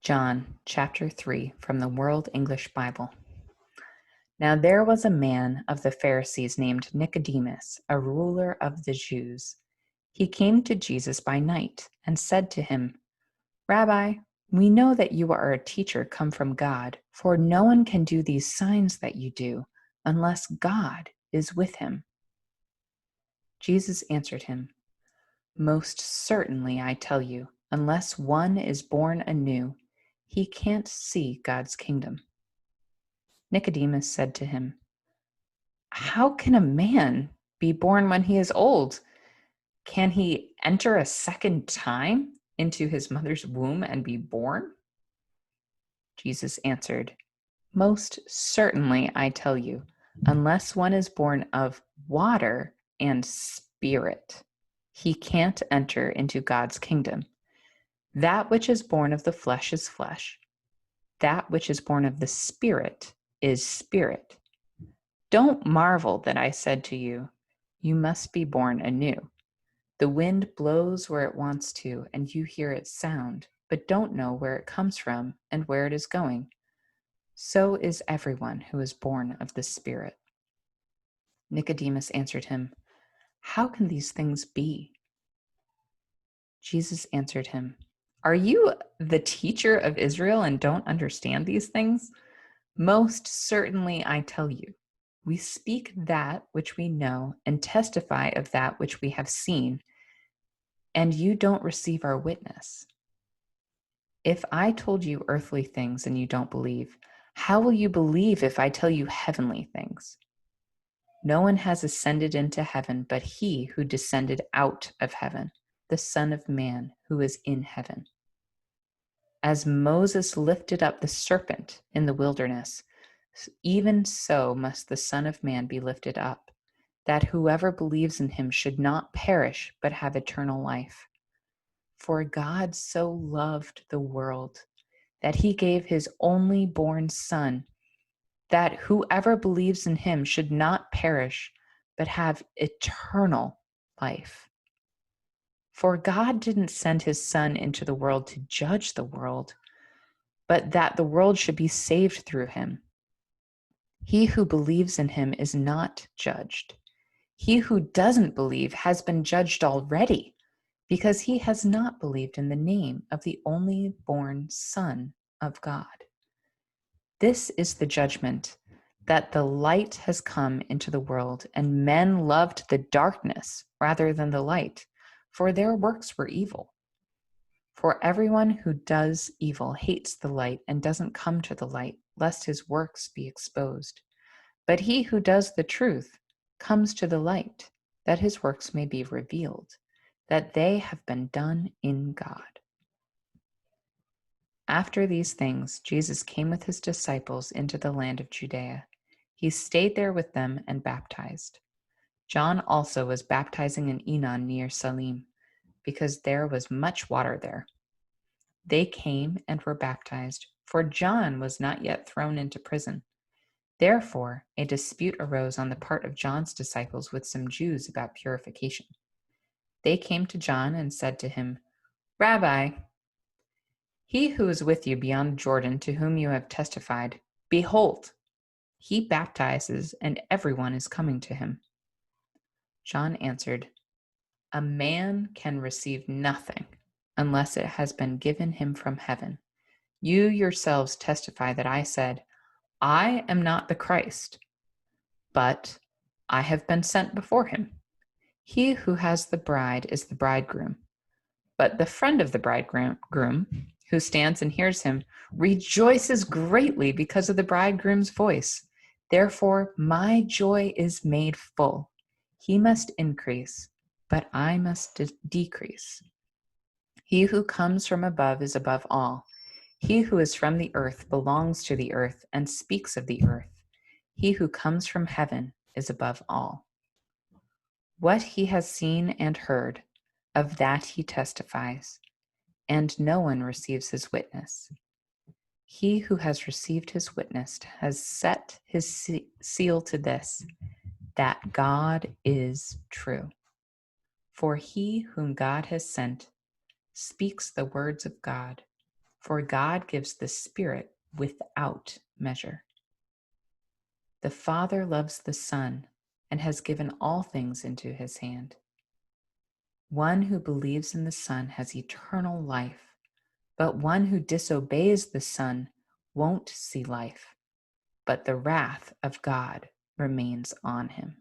John chapter 3 from the World English Bible. Now there was a man of the Pharisees named Nicodemus, a ruler of the Jews. He came to Jesus by night and said to him, Rabbi, we know that you are a teacher come from God, for no one can do these signs that you do unless God is with him. Jesus answered him, Most certainly I tell you, unless one is born anew, he can't see God's kingdom. Nicodemus said to him, How can a man be born when he is old? Can he enter a second time into his mother's womb and be born? Jesus answered, Most certainly I tell you, unless one is born of water and spirit, he can't enter into God's kingdom. That which is born of the flesh is flesh. That which is born of the Spirit is spirit. Don't marvel that I said to you, you must be born anew. The wind blows where it wants to, and you hear its sound, but don't know where it comes from and where it is going. So is everyone who is born of the Spirit. Nicodemus answered him, How can these things be? Jesus answered him, Are you the teacher of Israel and don't understand these things? Most certainly I tell you, we speak that which we know and testify of that which we have seen, and you don't receive our witness. If I told you earthly things and you don't believe, how will you believe if I tell you heavenly things? No one has ascended into heaven but he who descended out of heaven, the Son of Man who is in heaven. As Moses lifted up the serpent in the wilderness, even so must the Son of Man be lifted up, that whoever believes in him should not perish but have eternal life. For God so loved the world that he gave his only born Son, that whoever believes in him should not perish but have eternal life. For God didn't send his Son into the world to judge the world, but that the world should be saved through him. He who believes in him is not judged. He who doesn't believe has been judged already, because he has not believed in the name of the only born Son of God. This is the judgment, that the light has come into the world, and men loved the darkness rather than the light, for their works were evil. For everyone who does evil hates the light and doesn't come to the light, lest his works be exposed. But he who does the truth comes to the light, that his works may be revealed, that they have been done in God. After these things, Jesus came with his disciples into the land of Judea. He stayed there with them and baptized. John also was baptizing in Enon near Salim, because there was much water there. They came and were baptized, for John was not yet thrown into prison. Therefore, a dispute arose on the part of John's disciples with some Jews about purification. They came to John and said to him, Rabbi, he who is with you beyond Jordan, to whom you have testified, behold, he baptizes, and everyone is coming to him. John answered, A man can receive nothing unless it has been given him from heaven. You yourselves testify that I said, I am not the Christ, but I have been sent before him. He who has the bride is the bridegroom. But the friend of the bridegroom, who stands and hears him, rejoices greatly because of the bridegroom's voice. Therefore, my joy is made full. He must increase, but I must decrease. He who comes from above is above all. He who is from the earth belongs to the earth and speaks of the earth. He who comes from heaven is above all. What he has seen and heard, of that he testifies, and no one receives his witness. He who has received his witness has set his seal to this, that God is true. For he whom God has sent speaks the words of God, For God gives the Spirit without measure. The Father loves the Son and has given all things into his hand. One who believes in the Son has eternal life, but one who disobeys the Son won't see life, but the wrath of God remains on him.